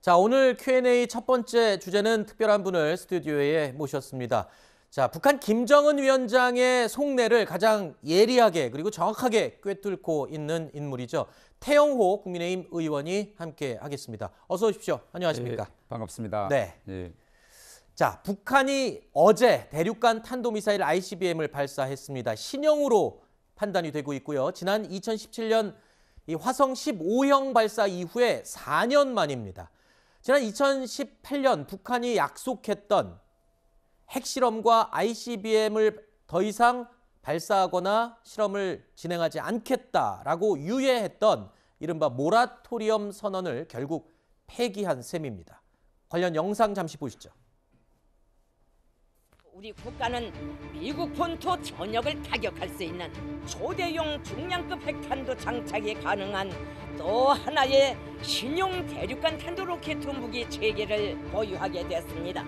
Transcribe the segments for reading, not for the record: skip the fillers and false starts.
자, 오늘 Q&A 첫 번째 주제는 특별한 분을 스튜디오에 모셨습니다. 자, 북한 김정은 위원장의 속내를 가장 예리하게 그리고 정확하게 꿰뚫고 있는 인물이죠. 태영호 국민의힘 의원이 함께 하겠습니다. 어서 오십시오. 안녕하십니까? 예, 반갑습니다. 네. 예. 자, 북한이 어제 대륙간 탄도미사일 ICBM을 발사했습니다. 신형으로 판단이 되고 있고요. 지난 2017년 이 화성 15형 발사 이후에 4년 만입니다. 지난 2018년 북한이 약속했던 핵실험과 ICBM을 더 이상 발사하거나 실험을 진행하지 않겠다라고 유예했던 이른바 모라토리엄 선언을 결국 폐기한 셈입니다. 관련 영상 잠시 보시죠. 우리 국가는 미국 본토 전역을 타격할 수 있는 초대용 중량급 핵탄두 장착이 가능한 또 하나의 신형 대륙간 탄도 로켓 무기 체계를 보유하게 됐습니다.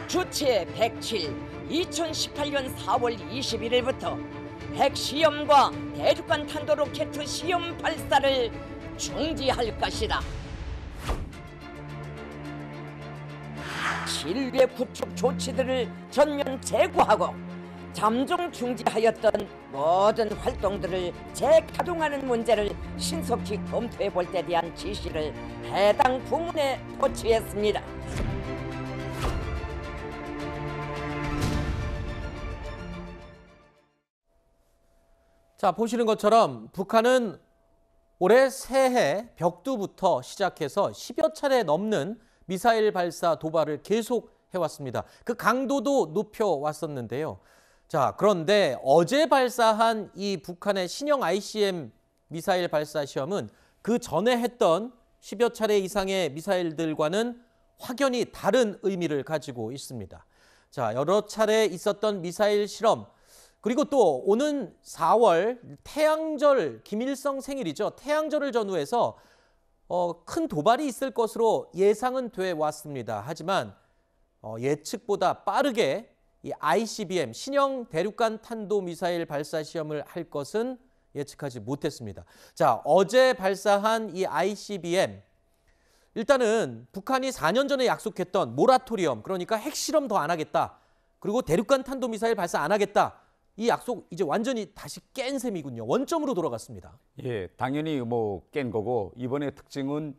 주체 107, 2018년 4월 21일부터 핵시험과 대륙간 탄도 로켓 시험 발사를 중지할 것이다. 실외 구축 조치들을 전면 재고하고 잠정 중지하였던 모든 활동들을 재가동하는 문제를 신속히 검토해 볼 때 대한 지시를 해당 부문에 포치했습니다. 자, 보시는 것처럼 북한은 올해 새해 벽두부터 시작해서 10여 차례 넘는 미사일 발사 도발을 계속 해왔습니다. 그 강도도 높여왔었는데요. 자, 그런데 어제 발사한 이 북한의 신형 ICM 미사일 발사 시험은 그 전에 했던 10여 차례 이상의 미사일들과는 확연히 다른 의미를 가지고 있습니다. 자, 여러 차례 있었던 미사일 실험, 그리고 또 오는 4월 태양절 김일성 생일이죠. 태양절을 전후해서 큰 도발이 있을 것으로 예상은 돼 왔습니다. 하지만 예측보다 빠르게 이 ICBM 신형 대륙간 탄도미사일 발사 시험을 할 것은 예측하지 못했습니다. 자, 어제 발사한 이 ICBM, 일단은 북한이 4년 전에 약속했던 모라토리엄, 그러니까 핵실험 더 안 하겠다, 그리고 대륙간 탄도미사일 발사 안 하겠다, 이 약속 이제 완전히 다시 깬 셈이군요. 원점으로 돌아갔습니다. 예, 당연히 깬 거고, 이번에 특징은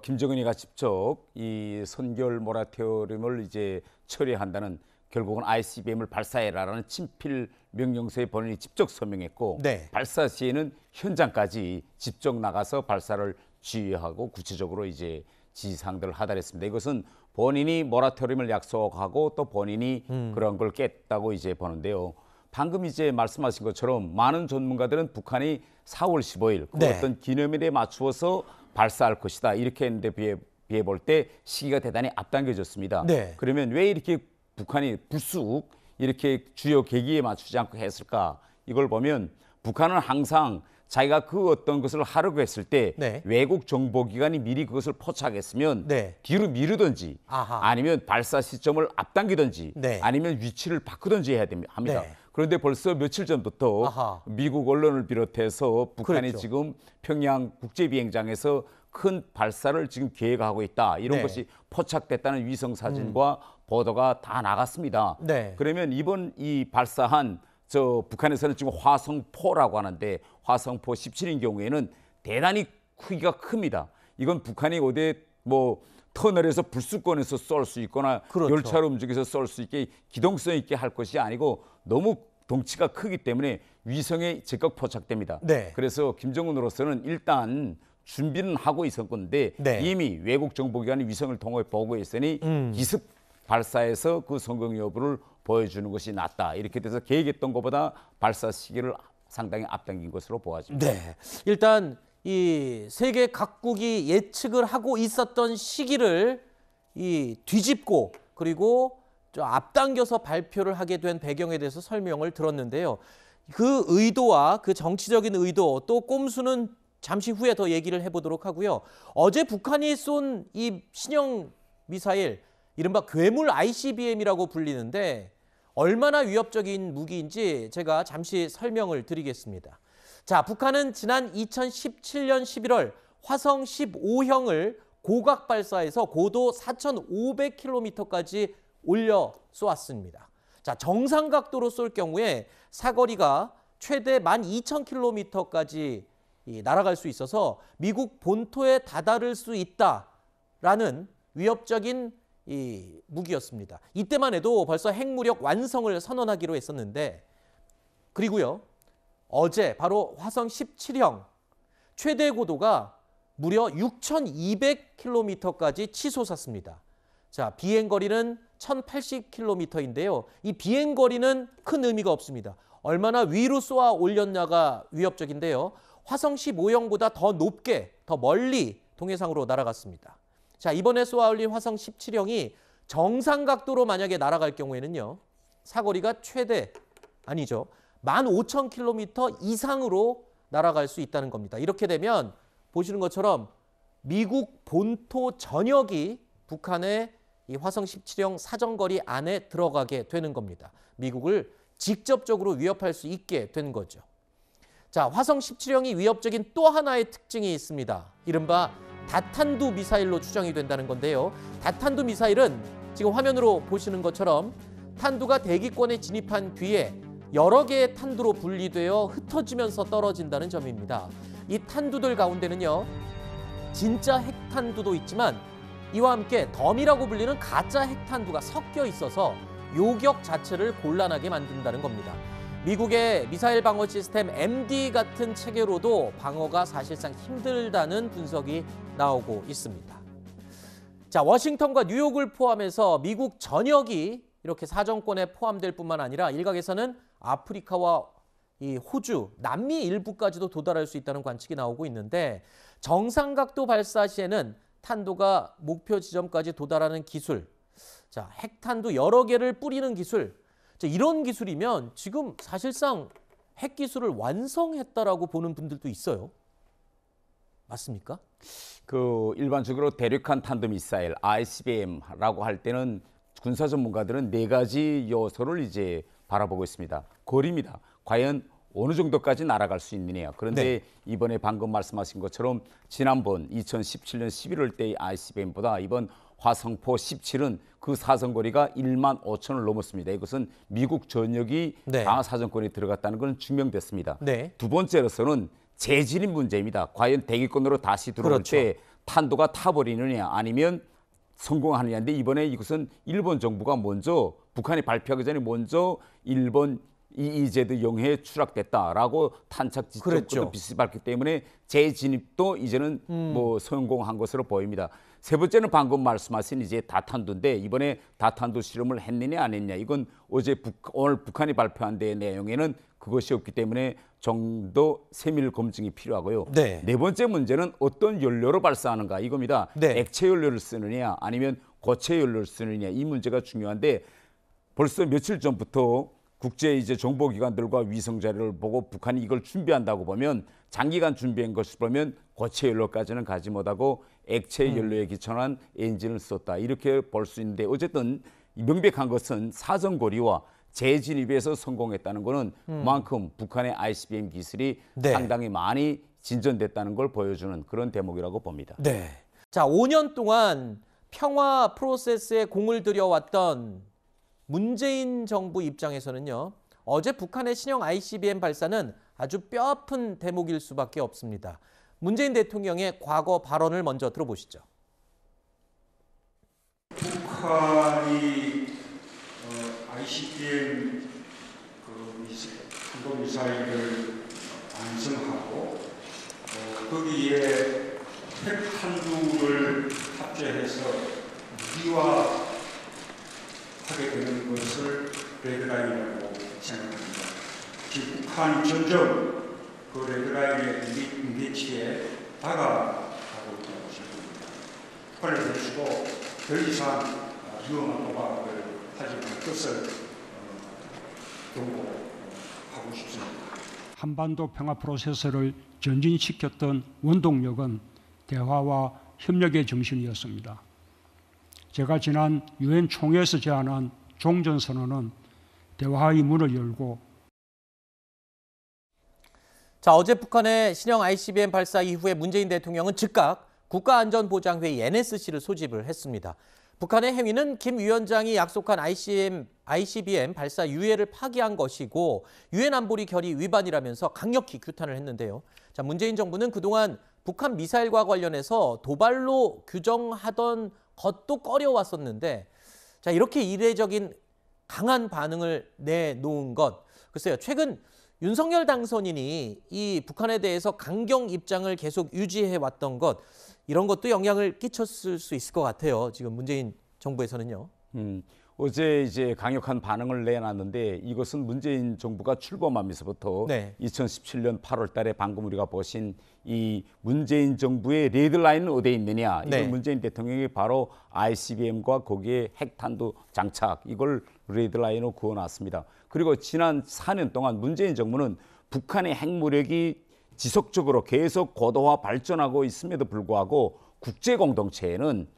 김정은이가 직접 이 선결 모라토리엄을 이제 처리한다는, 결국은 ICBM을 발사해라라는 친필 명령서에 본인이 직접 서명했고, 네. 발사 시에는 현장까지 직접 나가서 발사를 지휘하고 구체적으로 이제 지시사항들을 하달했습니다. 이것은 본인이 모라토리엄을 약속하고 또 본인이 그런 걸 깼다고 이제 보는데요. 방금 이제 말씀하신 것처럼 많은 전문가들은 북한이 4월 15일 그 네. 어떤 기념일에 맞추어서 발사할 것이다 이렇게 했는데 비해 볼 때 시기가 대단히 앞당겨졌습니다. 네. 그러면 왜 이렇게 북한이 불쑥 이렇게 주요 계기에 맞추지 않고 했을까? 이걸 보면 북한은 항상 자기가 그 어떤 것을 하려고 했을 때 네. 외국 정보기관이 미리 그것을 포착했으면 네. 뒤로 미루든지 아하. 아니면 발사 시점을 앞당기든지 네. 아니면 위치를 바꾸든지 해야 합니다. 네. 그런데 벌써 며칠 전부터 아하. 미국 언론을 비롯해서 북한이 그렇죠. 지금 평양 국제비행장에서 큰 발사를 지금 계획하고 있다. 이런 네. 것이 포착됐다는 위성 사진과 보도가 다 나갔습니다. 네. 그러면 이번 이 발사한 북한에서는 지금 화성포라고 하는데 화성포 17인 경우에는 대단히 크기가 큽니다. 이건 북한이 어디 터널에서 불수권에서 쏠 수 있거나 그렇죠. 열차로 움직여서 쏠 수 있게 기동성 있게 할 것이 아니고 너무 덩치가 크기 때문에 위성에 즉각 포착됩니다. 네. 그래서 김정은으로서는 일단 준비는 하고 있었건데 네. 이미 외국 정보기관이 위성을 통해 보고했으니 기습 발사해서 그 성공 여부를 보여주는 것이 낫다. 이렇게 돼서 계획했던 것보다 발사 시기를 상당히 앞당긴 것으로 보아집니다. 네. 일단 이 세계 각국이 예측을 하고 있었던 시기를 뒤집고 그리고 좀 앞당겨서 발표를 하게 된 배경에 대해서 설명을 들었는데요. 그 의도와 그 정치적인 의도 또 꼼수는 잠시 후에 더 얘기를 해보도록 하고요. 어제 북한이 쏜 이 신형 미사일, 이른바 괴물 ICBM이라고 불리는데 얼마나 위협적인 무기인지 제가 잠시 설명을 드리겠습니다. 자, 북한은 지난 2017년 11월 화성 15형을 고각 발사해서 고도 4,500km까지 올려 쏘았습니다. 자, 정상 각도로 쏠 경우에 사거리가 최대 12,000km까지 날아갈 수 있어서 미국 본토에 다다를 수 있다라는 위협적인 무기였습니다. 이때만 해도 벌써 핵무력 완성을 선언하기로 했었는데, 그리고요, 어제 바로 화성 17형 최대 고도가 무려 6,200km까지 치솟았습니다. 자, 비행거리는 1,080km인데요. 이 비행거리는 큰 의미가 없습니다. 얼마나 위로 쏘아 올렸냐가 위협적인데요. 화성 15형보다 더 높게, 더 멀리 동해상으로 날아갔습니다. 자, 이번에 쏘아 올린 화성 17형이 정상 각도로 만약에 날아갈 경우에는요, 사거리가 최대, 아니죠, 15,000km 이상으로 날아갈 수 있다는 겁니다. 이렇게 되면 보시는 것처럼 미국 본토 전역이 북한의 이 화성 17형 사정거리 안에 들어가게 되는 겁니다. 미국을 직접적으로 위협할 수 있게 되는 거죠. 자, 화성 17형이 위협적인 또 하나의 특징이 있습니다. 이른바 다탄두 미사일로 추정이 된다는 건데요. 다탄두 미사일은 지금 화면으로 보시는 것처럼 탄두가 대기권에 진입한 뒤에 여러 개의 탄두로 분리되어 흩어지면서 떨어진다는 점입니다. 이 탄두들 가운데는요, 진짜 핵탄두도 있지만 이와 함께 덤이라고 불리는 가짜 핵탄두가 섞여 있어서 요격 자체를 곤란하게 만든다는 겁니다. 미국의 미사일 방어 시스템 MD 같은 체계로도 방어가 사실상 힘들다는 분석이 나오고 있습니다. 자, 워싱턴과 뉴욕을 포함해서 미국 전역이 이렇게 사정권에 포함될 뿐만 아니라 일각에서는 아프리카와 이 호주, 남미 일부까지도 도달할 수 있다는 관측이 나오고 있는데, 정상각도 발사 시에는 탄도가 목표 지점까지 도달하는 기술, 자, 핵탄두 여러 개를 뿌리는 기술, 자, 이런 기술이면 지금 사실상 핵기술을 완성했다라고 보는 분들도 있어요. 맞습니까? 그 일반적으로 대륙간 탄도미사일 ICBM라고 할 때는 군사 전문가들은 네 가지 요소를 이제 바라보고 있습니다. 거리입니다. 과연 어느 정도까지 날아갈 수 있느냐. 그런데 네. 이번에 방금 말씀하신 것처럼 지난번 2017년 11월 때의 ICBM보다 이번 화성포 17은 그 사정거리가 15,000을 넘었습니다. 이것은 미국 전역이 네. 방어 사정권에 들어갔다는 것은 증명됐습니다. 네. 두 번째로서는 재진입 문제입니다. 과연 대기권으로 다시 들어올 그렇죠. 때 탄도가 타버리느냐 아니면 성공하느냐인데, 이번에 이것은 일본 정부가 먼저, 북한이 발표하기 전에 먼저 일본 EEZ 영해에 추락됐다라고 탄착 지점도 그랬죠. 비슷히 밝기 때문에 재진입도 이제는 뭐 성공한 것으로 보입니다. 세 번째는 방금 말씀하신 이제 다탄두인데, 이번에 다탄두 실험을 했느냐 안 했냐, 이건 오늘 북한이 발표한 데 내용에는 그것이 없기 때문에 좀 더 세밀 검증이 필요하고요. 네. 네 번째 문제는 어떤 연료로 발사하는가 이겁니다. 네. 액체 연료를 쓰느냐 아니면 고체 연료를 쓰느냐, 이 문제가 중요한데, 벌써 며칠 전부터 국제 이제 정보기관들과 위성 자료를 보고 북한이 이걸 준비한다고 보면, 장기간 준비한 것을 보면 고체 연료까지는 가지 못하고 액체 연료에 기천한 엔진을 썼다, 이렇게 볼 수 있는데, 어쨌든 명백한 것은 사정거리와 재진입에서 성공했다는 것은 그만큼 북한의 ICBM 기술이 네. 상당히 많이 진전됐다는 걸 보여주는 그런 대목이라고 봅니다. 네. 자, 5년 동안 평화 프로세스에 공을 들여왔던 문재인 정부 입장에서는요, 어제 북한의 신형 ICBM 발사는 아주 뼈아픈 대목일 수밖에 없습니다. 문재인 대통령의 과거 발언을 먼저 들어보시죠. 북한이 ICBM 탄도미사일을 완성하고 거기에 핵탄두를 탑재해서 무기화하게 되는 것을 레드라인이라고 생각합니다. 지금 북한이 점점 그 레드라인의 임계치에 다가가고 있다고 생각합니다. 북한에 대해서도 더 이상 위험한 도박을 하지 않을 것을 경고하고 싶습니다. 한반도 평화 프로세스를 전진시켰던 원동력은 대화와 협력의 정신이었습니다. 제가 지난 유엔 총회에서 제안한 종전선언은 대화의 문을 열고, 자, 어제 북한의 신형 ICBM 발사 이후에 문재인 대통령은 즉각 국가안전보장회의 NSC를 소집을 했습니다. 북한의 행위는 김 위원장이 약속한 ICBM 발사 유예를 파기한 것이고 유엔 안보리 결의 위반이라면서 강력히 규탄을 했는데요. 자, 문재인 정부는 그동안 북한 미사일과 관련해서 도발로 규정하던 것도 꺼려왔었는데 자, 이렇게 이례적인 강한 반응을 내놓은 것. 글쎄요, 최근 윤석열 당선인이 이 북한에 대해서 강경 입장을 계속 유지해왔던 것, 이런 것도 영향을 끼쳤을 수 있을 것 같아요. 지금 문재인 정부에서는요. 어제 이제 강력한 반응을 내놨는데 이것은 문재인 정부가 출범하면서부터 네. 2017년 8월 달에 방금 우리가 보신 이 문재인 정부의 레드라인은 어디에 있느냐. 이걸 네. 문재인 대통령이 바로 ICBM과 거기에 핵탄두 장착 이걸 레드라인으로 그어놨습니다. 그리고 지난 4년 동안 문재인 정부는 북한의 핵무력이 지속적으로 계속 고도화 발전하고 있음에도 불구하고 국제 공동체에는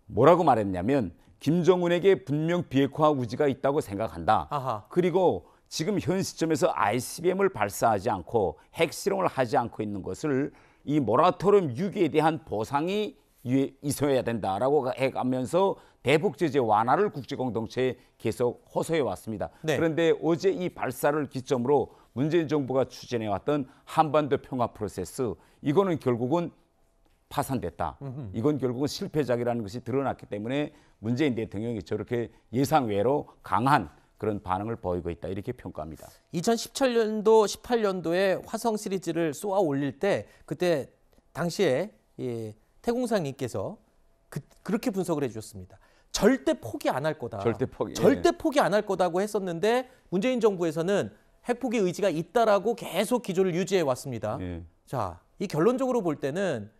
뭐라고 말했냐면 김정은에게 분명 비핵화 의지가 있다고 생각한다. 아하. 그리고 지금 현 시점에서 ICBM을 발사하지 않고 핵실험을 하지 않고 있는 것을 이 모라토리엄 6기에 대한 보상이 있어야 된다라고 해가면서 대북 제재 완화를 국제 공동체에 계속 호소해 왔습니다. 네. 그런데 어제 이 발사를 기점으로 문재인 정부가 추진해 왔던 한반도 평화 프로세스 이거는 결국은 파산됐다. 이건 결국은 실패작이라는 것이 드러났기 때문에 문재인 대통령이 저렇게 예상외로 강한 그런 반응을 보이고 있다. 이렇게 평가합니다. 2017년도, 18년도에 화성 시리즈를 쏘아 올릴 때 그때 당시에 태공상님께서 그렇게 분석을 해주셨습니다. 절대 포기 안 할 거다. 절대 포기. 절대 포기 안 할 거다고 했었는데 문재인 정부에서는 핵포기 의지가 있다라고 계속 기조를 유지해 왔습니다. 예. 자, 이 결론적으로 볼 때는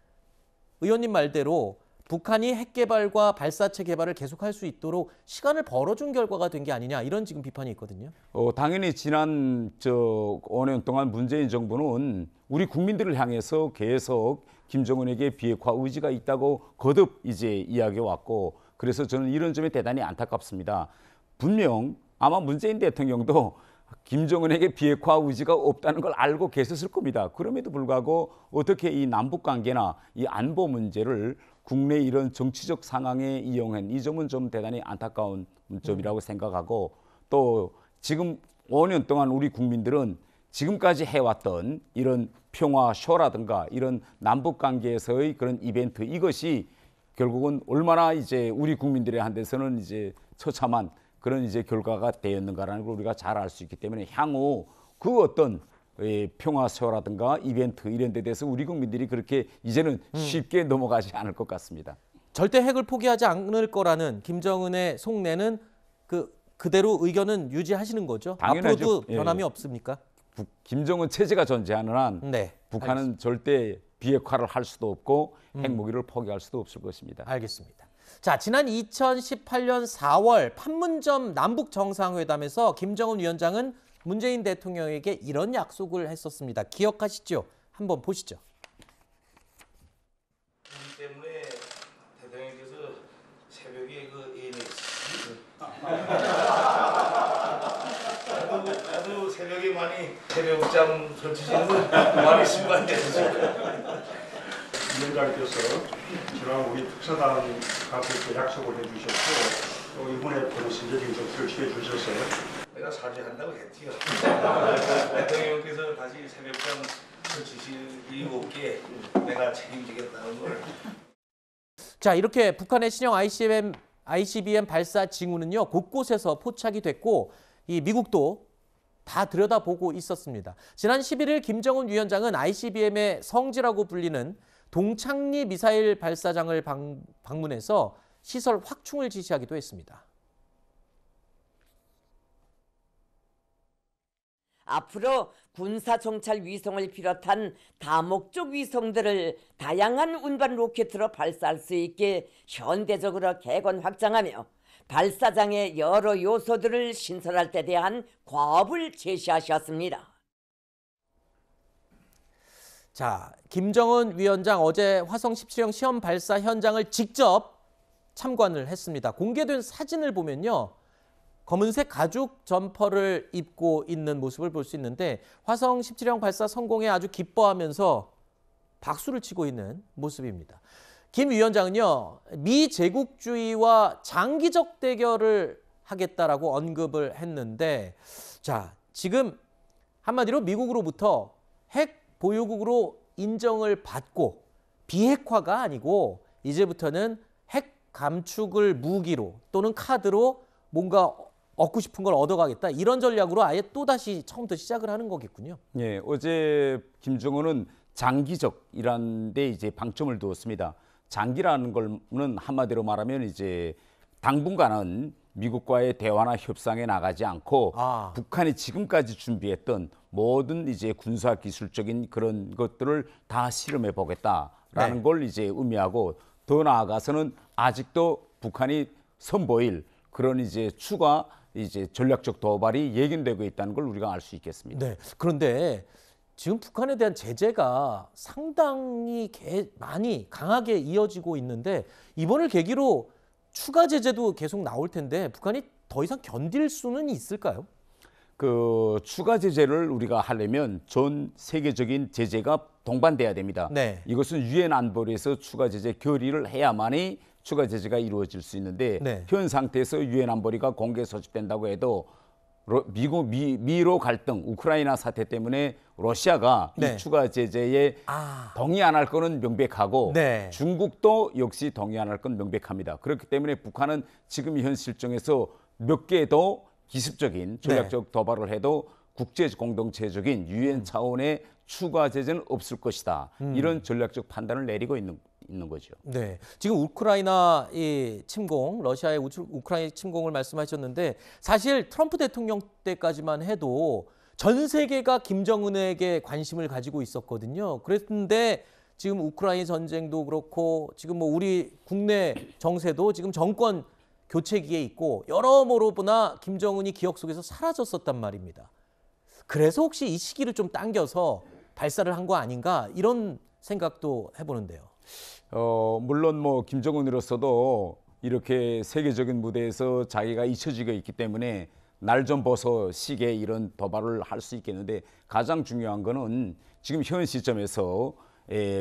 의원님 말대로 북한이 핵 개발과 발사체 개발을 계속할 수 있도록 시간을 벌어준 결과가 된 게 아니냐 이런 지금 비판이 있거든요. 당연히 지난 5년 동안 문재인 정부는 우리 국민들을 향해서 계속 김정은에게 비핵화 의지가 있다고 거듭 이제 이야기해 왔고 그래서 저는 이런 점이 대단히 안타깝습니다. 분명 아마 문재인 대통령도 김정은에게 비핵화 의지가 없다는 걸 알고 계셨을 겁니다. 그럼에도 불구하고 어떻게 이 남북 관계나 이 안보 문제를 국내 이런 정치적 상황에 이용한 이 점은 좀 대단히 안타까운 점이라고 생각하고 또 지금 5년 동안 우리 국민들은 지금까지 해왔던 이런 평화 쇼라든가 이런 남북 관계에서의 그런 이벤트 이것이 결국은 얼마나 이제 우리 국민들의 한테서는 이제 처참한 그런 이제 결과가 되었는가라는 걸 우리가 잘 알 수 있기 때문에 향후 그 어떤 평화쇼라든가 이벤트 이런 데 대해서 우리 국민들이 그렇게 이제는 쉽게 넘어가지 않을 것 같습니다. 절대 핵을 포기하지 않을 거라는 김정은의 속내는 그대로 의견은 유지하시는 거죠? 당연하죠. 앞으로도 예. 변함이 없습니까? 김정은 체제가 존재하는 한 네, 북한은 절대 비핵화를 할 수도 없고 핵무기를 포기할 수도 없을 것입니다. 알겠습니다. 자, 지난 2018년 4월 판문점 남북 정상회담에서 김정은 위원장은 문재인 대통령에게 이런 약속을 했었습니다. 기억하시죠? 한번 보시죠. 그렇기 때문에 대통령께서 새벽에 나도 새벽에 많이 새벽잠 설치시는 분 많이 있을 것 같아요. 위원장께서 저랑 우리 특사단 가서 약속을 해주셨고 또 이번에 보는 심재진 접수를 취해주셨어요. 내가 사죄한다고 했지요. 대통령께서 다시 새벽잠 설치실 이유 없게 내가 책임지겠다는 걸. 자, 이렇게 북한의 신형 ICBM 발사 징후는요 곳곳에서 포착이 됐고 이 미국도 다 들여다보고 있었습니다. 지난 11일 김정은 위원장은 ICBM의 성지라고 불리는 동창리 미사일 발사장을 방문해서 시설 확충을 지시하기도 했습니다. 앞으로 군사정찰 위성을 비롯한 다목적 위성들을 다양한 운반 로켓으로 발사할 수 있게 현대적으로 객원 확장하며 발사장의 여러 요소들을 신설할 때 대한 과업을 제시하셨습니다. 자, 김정은 위원장 어제 화성 17형 시험 발사 현장을 직접 참관을 했습니다. 공개된 사진을 보면요. 검은색 가죽 점퍼를 입고 있는 모습을 볼 수 있는데 화성 17형 발사 성공에 아주 기뻐하면서 박수를 치고 있는 모습입니다. 김 위원장은요, 미 제국주의와 장기적 대결을 하겠다라고 언급을 했는데, 자, 지금 한마디로 미국으로부터 핵 보유국으로 인정을 받고 비핵화가 아니고 이제부터는 핵 감축을 무기로 또는 카드로 뭔가 얻고 싶은 걸 얻어가겠다, 이런 전략으로 아예 또다시 처음부터 시작을 하는 거겠군요. 예, 어제 김정은은 장기적이라는 데 이제 방점을 두었습니다. 장기라는 걸는 한마디로 말하면 이제 당분간은 미국과의 대화나 협상에 나가지 않고 북한이 지금까지 준비했던 모든 이제 군사 기술적인 그런 것들을 다 실험해 보겠다라는 걸 이제 의미하고, 더 나아가서는 아직도 북한이 선보일 그런 이제 추가 이제 전략적 도발이 예견되고 있다는 걸 우리가 알 수 있겠습니다. 네. 그런데 지금 북한에 대한 제재가 상당히 많이 강하게 이어지고 있는데 이번을 계기로 추가 제재도 계속 나올 텐데 북한이 더 이상 견딜 수는 있을까요? 그 추가 제재를 우리가 하려면 전 세계적인 제재가 동반돼야 됩니다. 네. 이것은 유엔 안보리에서 추가 제재 결의를 해야만이 추가 제재가 이루어질 수 있는데, 네. 현 상태에서 유엔 안보리가 공개 소집된다고 해도 미로 갈등, 우크라이나 사태 때문에 러시아가 네. 이 추가 제재에 동의 안 할 거는 명백하고, 네. 중국도 역시 동의 안 할 건 명백합니다. 그렇기 때문에 북한은 지금 현 실정에서 몇 개 더 기습적인 전략적 도발을 해도 국제 공동체적인 유엔 차원의 추가 제재는 없을 것이다. 이런 전략적 판단을 내리고 있는 거죠. 네, 지금 우크라이나 이 침공, 러시아의 우크라이나 침공을 말씀하셨는데 사실 트럼프 대통령 때까지만 해도 전 세계가 김정은에게 관심을 가지고 있었거든요. 그랬는데 지금 우크라이나 전쟁도 그렇고 지금 뭐 우리 국내 정세도 지금 정권 교체기에 있고 여러모로 보나 김정은이 기억 속에서 사라졌었단 말입니다. 그래서 혹시 이 시기를 좀 당겨서 발사를 한 거 아닌가, 이런 생각도 해보는데요. 물론 뭐 김정은으로서도 이렇게 세계적인 무대에서 자기가 잊혀지고 있기 때문에 날 좀 벗어 시기에 이런 도발을 할 수 있겠는데, 가장 중요한 거는 지금 현 시점에서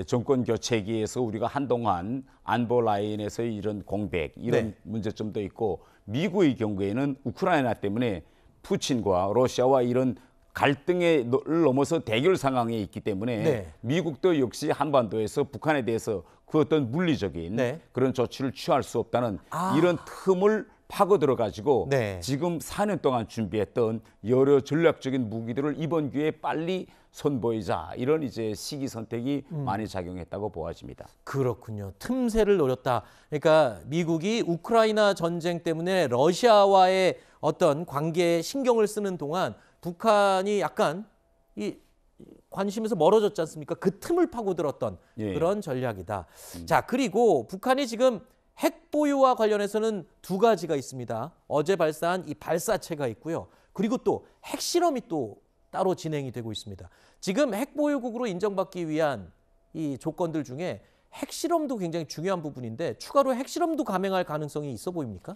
정권 교체기에서 우리가 한동안 안보 라인에서의 이런 공백, 이런 문제점도 있고, 미국의 경우에는 우크라이나 때문에 푸틴과 러시아와 이런 갈등을 넘어서 대결 상황에 있기 때문에 미국도 역시 한반도에서 북한에 대해서 그 어떤 물리적인 그런 조치를 취할 수 없다는 이런 틈을 파고들어 가지고 지금 4년 동안 준비했던 여러 전략적인 무기들을 이번 기회에 빨리 선보이자, 이런 이제 시기 선택이 많이 작용했다고 보아집니다. 그렇군요. 틈새를 노렸다. 그러니까 미국이 우크라이나 전쟁 때문에 러시아와의 어떤 관계에 신경을 쓰는 동안 북한이 약간 이 관심에서 멀어졌지 않습니까? 그 틈을 파고들었던 그런 전략이다. 자, 그리고 북한이 지금 핵 보유와 관련해서는 두 가지가 있습니다. 어제 발사한 이 발사체가 있고요. 그리고 또 핵실험이 또 따로 진행이 되고 있습니다. 지금 핵 보유국으로 인정받기 위한 이 조건들 중에 핵실험도 굉장히 중요한 부분인데 추가로 핵실험도 감행할 가능성이 있어 보입니까?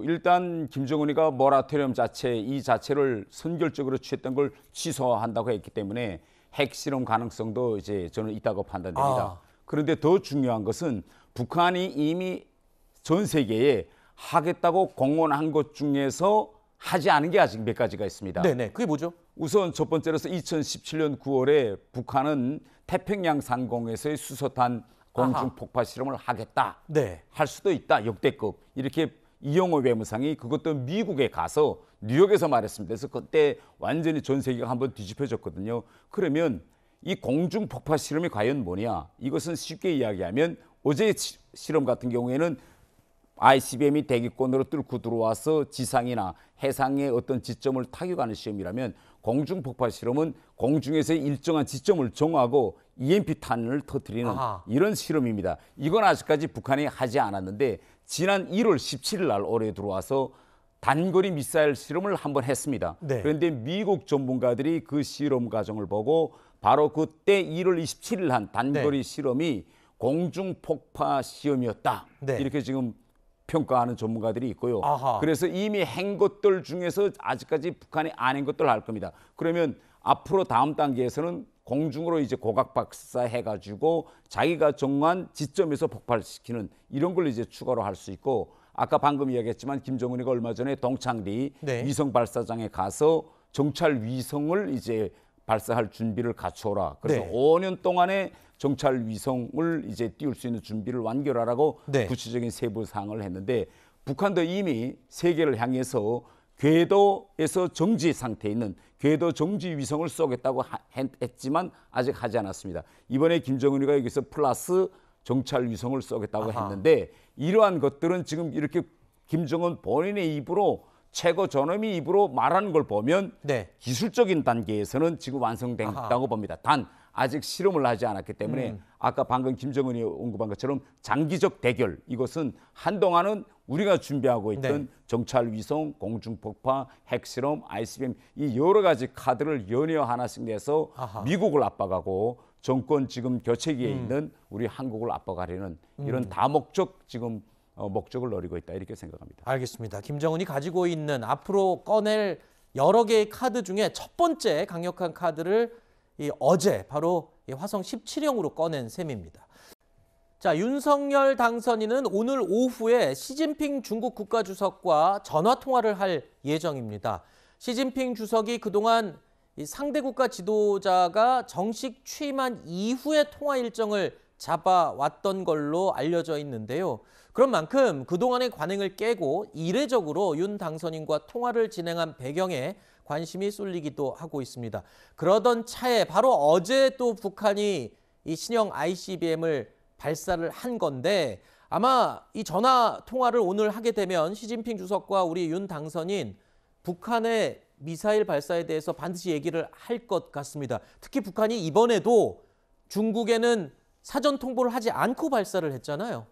일단 김정은이가 모라토리엄 이 자체를 선결적으로 취했던 걸 취소한다고 했기 때문에 핵실험 가능성도 이제 저는 있다고 판단됩니다. 그런데 더 중요한 것은 북한이 이미 전 세계에 하겠다고 공언한 것 중에서 하지 않은 게 아직 몇 가지가 있습니다. 네네, 그게 뭐죠? 우선 첫 번째로서 2017년 9월에 북한은 태평양 상공에서의 수소탄 공중 폭파 실험을 하겠다. 할 수도 있다. 역대급. 이렇게 이영호 외무상이 그것도 미국에 가서 뉴욕에서 말했습니다. 그래서 그때 완전히 전 세계가 한번 뒤집혀졌거든요. 그러면 이 공중 폭파 실험이 과연 뭐냐? 이것은 쉽게 이야기하면 어제 실험 같은 경우에는 ICBM이 대기권으로 뚫고 들어와서 지상이나 해상의 어떤 지점을 타격하는 시험이라면, 공중 폭파 실험은 공중에서의 일정한 지점을 정하고 EMP탄을 터뜨리는 이런 실험입니다. 이건 아직까지 북한이 하지 않았는데 지난 1월 17일 날 올해 들어와서 단거리 미사일 실험을 한번 했습니다. 그런데 미국 전문가들이 그 실험 과정을 보고 바로 그때 1월 27일 한 단거리 실험이 공중 폭파 시험이었다. 이렇게 지금 평가하는 전문가들이 있고요. 아하. 그래서 이미 한 것들 중에서 아직까지 북한이 안 한 것들 할 겁니다. 그러면 앞으로 다음 단계에서는 공중으로 이제 고각 발사해가지고 자기가 정한 지점에서 폭발시키는 이런 걸 이제 추가로 할 수 있고, 아까 방금 이야기했지만 김정은이가 얼마 전에 동창리 네. 위성 발사장에 가서 정찰 위성을 이제 발사할 준비를 갖춰라. 그래서 네. 5년 동안에 정찰 위성을 이제 띄울 수 있는 준비를 완결하라고 네. 구체적인 세부 사항을 했는데, 북한도 이미 세계를 향해서 궤도에서 정지 상태에 있는 궤도 정지 위성을 쏘겠다고 했지만 아직 하지 않았습니다. 이번에 김정은이가 여기서 플러스 정찰 위성을 쏘겠다고 아하. 했는데, 이러한 것들은 지금 이렇게 김정은 본인의 입으로, 최고 존엄이 입으로 말하는 걸 보면 네. 기술적인 단계에서는 지금 완성됐다고 아하. 봅니다. 단 아직 실험을 하지 않았기 때문에 아까 방금 김정은이 언급한 것처럼 장기적 대결, 이것은 한동안은 우리가 준비하고 있던 네. 정찰 위성, 공중폭파, 핵실험, ICBM 이 여러 가지 카드를 연이어 하나씩 내서 아하. 미국을 압박하고 정권 지금 교체기에 있는 우리 한국을 압박하려는 이런 다목적 지금 목적을 노리고 있다, 이렇게 생각합니다. 알겠습니다. 김정은이 가지고 있는 앞으로 꺼낼 여러 개의 카드 중에 첫 번째 강력한 카드를 어제 바로 화성 17형으로 꺼낸 셈입니다. 자, 윤석열 당선인은 오늘 오후에 시진핑 중국 국가주석과 전화 통화를 할 예정입니다. 시진핑 주석이 그동안 상대 국가 지도자가 정식 취임한 이후에 통화 일정을 잡아왔던 걸로 알려져 있는데요. 그런 만큼 그동안의 관행을 깨고 이례적으로 윤 당선인과 통화를 진행한 배경에 관심이 쏠리기도 하고 있습니다. 그러던 차에 바로 어제 또 북한이 이 신형 ICBM을 발사를 한 건데, 아마 이 전화 통화를 오늘 하게 되면 시진핑 주석과 우리 윤 당선인 북한의 미사일 발사에 대해서 반드시 얘기를 할 것 같습니다. 특히 북한이 이번에도 중국에는 사전 통보를 하지 않고 발사를 했잖아요.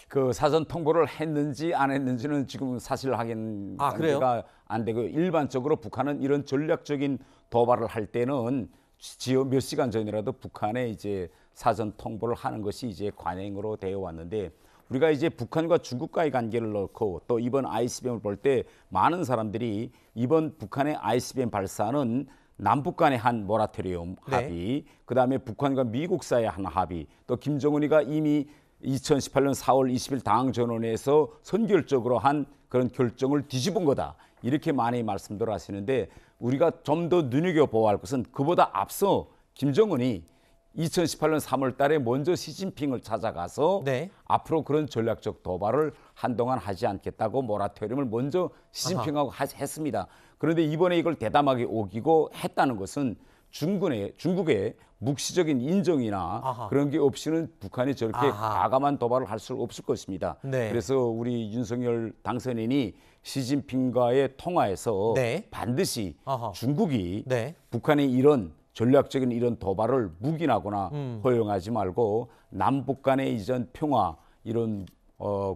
그 사전 통보를 했는지 안 했는지는 지금 사실 확인 단계가 안 되고, 일반적으로 북한은 이런 전략적인 도발을 할 때는 지어 몇 시간 전이라도 북한에 이제 사전 통보를 하는 것이 이제 관행으로 되어 왔는데, 우리가 이제 북한과 중국과의 관계를 놓고 또 이번 ICBM을 볼 때 많은 사람들이 이번 북한의 ICBM 발사는 남북 간의 한 모라토리움 합의, 그다음에 북한과 미국 사이의 한 합의, 또 김정은이가 이미 2018년 4월 20일 당전원에서 선결적으로 한 그런 결정을 뒤집은 거다, 이렇게 많이 말씀들 하시는데, 우리가 좀 더 눈여겨보아야 할 것은 그보다 앞서 김정은이 2018년 3월 달에 먼저 시진핑을 찾아가서 앞으로 그런 전략적 도발을 한동안 하지 않겠다고 모라토리움을 먼저 시진핑하고 했습니다. 그런데 이번에 이걸 대담하게 어기고 했다는 것은 중국의 묵시적인 인정이나 그런 게 없이는 북한이 저렇게 과감한 도발을 할 수 없을 것입니다. 그래서 우리 윤석열 당선인이 시진핑과의 통화에서 반드시 중국이 북한의 이런 전략적인 이런 도발을 묵인하거나 허용하지 말고 남북 간의 이전 평화 이런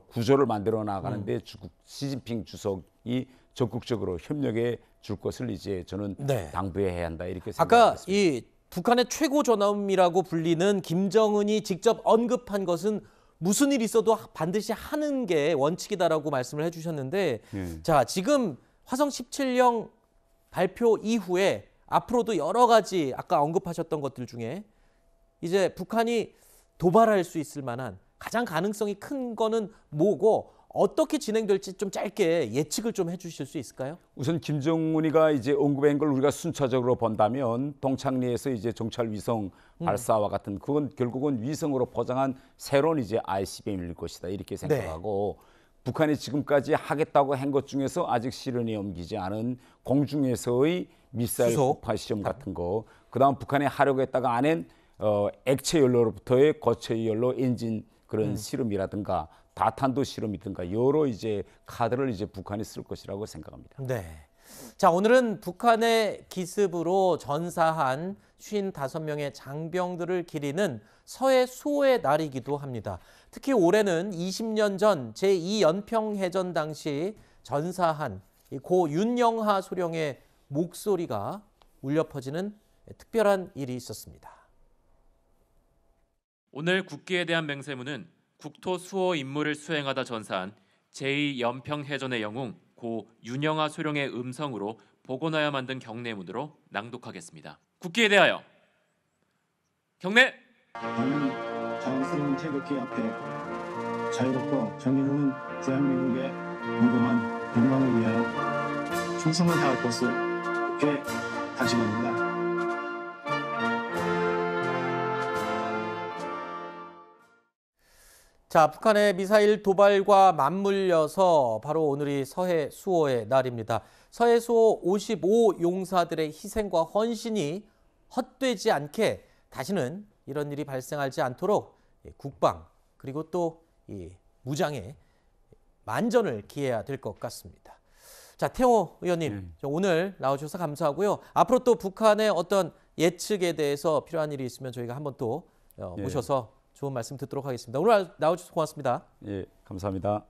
구조를 만들어 나가는데 시진핑 주석이 적극적으로 협력해 줄 것을 이제 저는 당부해야 한다, 이렇게 생각합니다. 아까 이 북한의 최고 존엄이라고 불리는 김정은이 직접 언급한 것은 무슨 일이 있어도 반드시 하는 게 원칙이다라고 말씀을 해주셨는데, 자, 지금 화성 17형 발표 이후에 앞으로도 여러 가지 아까 언급하셨던 것들 중에 이제 북한이 도발할 수 있을 만한 가장 가능성이 큰 거는 뭐고 어떻게 진행될지 좀 짧게 예측을 좀 해주실 수 있을까요? 우선 김정은이가 이제 언급한 걸 우리가 순차적으로 본다면 동창리에서 이제 정찰 위성 발사와 같은, 그건 결국은 위성으로 포장한 새로운 이제 ICBM일 것이다, 이렇게 생각하고, 북한이 지금까지 하겠다고 한 것 중에서 아직 실현에 옮기지 않은 공중에서의 미사일 폭파 시험 같은 거, 그다음 북한이 하려고 했다가 안 한 액체 연료로부터의 고체 연료 엔진 그런 실험이라든가 다탄도 실험이든가 여러 이제 카드를 이제 북한이 쓸 것이라고 생각합니다. 자, 오늘은 북한의 기습으로 전사한 55명의 장병들을 기리는 서해 수호의 날이기도 합니다. 특히 올해는 20년 전 제2연평해전 당시 전사한 고 윤영하 소령의 목소리가 울려 퍼지는 특별한 일이 있었습니다. 오늘 국기에 대한 맹세문은 국토 수호 임무를 수행하다 전사한 제2연평해전의 영웅 고 윤영아 소령의 음성으로 복원하여 만든 경례문으로 낭독하겠습니다. 국기에 대하여 경례! 나는 자랑스러운 태극기 앞에 자유롭고 정의로운 대한민국의 무궁한 영광을 위하여 충성을 다할 것을 굳게 다짐합니다. 자, 북한의 미사일 도발과 맞물려서 바로 오늘이 서해 수호의 날입니다. 서해 수호 55 용사들의 희생과 헌신이 헛되지 않게 다시는 이런 일이 발생하지 않도록 국방 그리고 또 이 무장에 만전을 기해야 될 것 같습니다. 자, 태호 의원님 오늘 나와주셔서 감사하고요. 앞으로 또 북한의 어떤 예측에 대해서 필요한 일이 있으면 저희가 한번 또 모셔서 좋은 말씀 듣도록 하겠습니다. 오늘 나와주셔서 고맙습니다. 예, 감사합니다.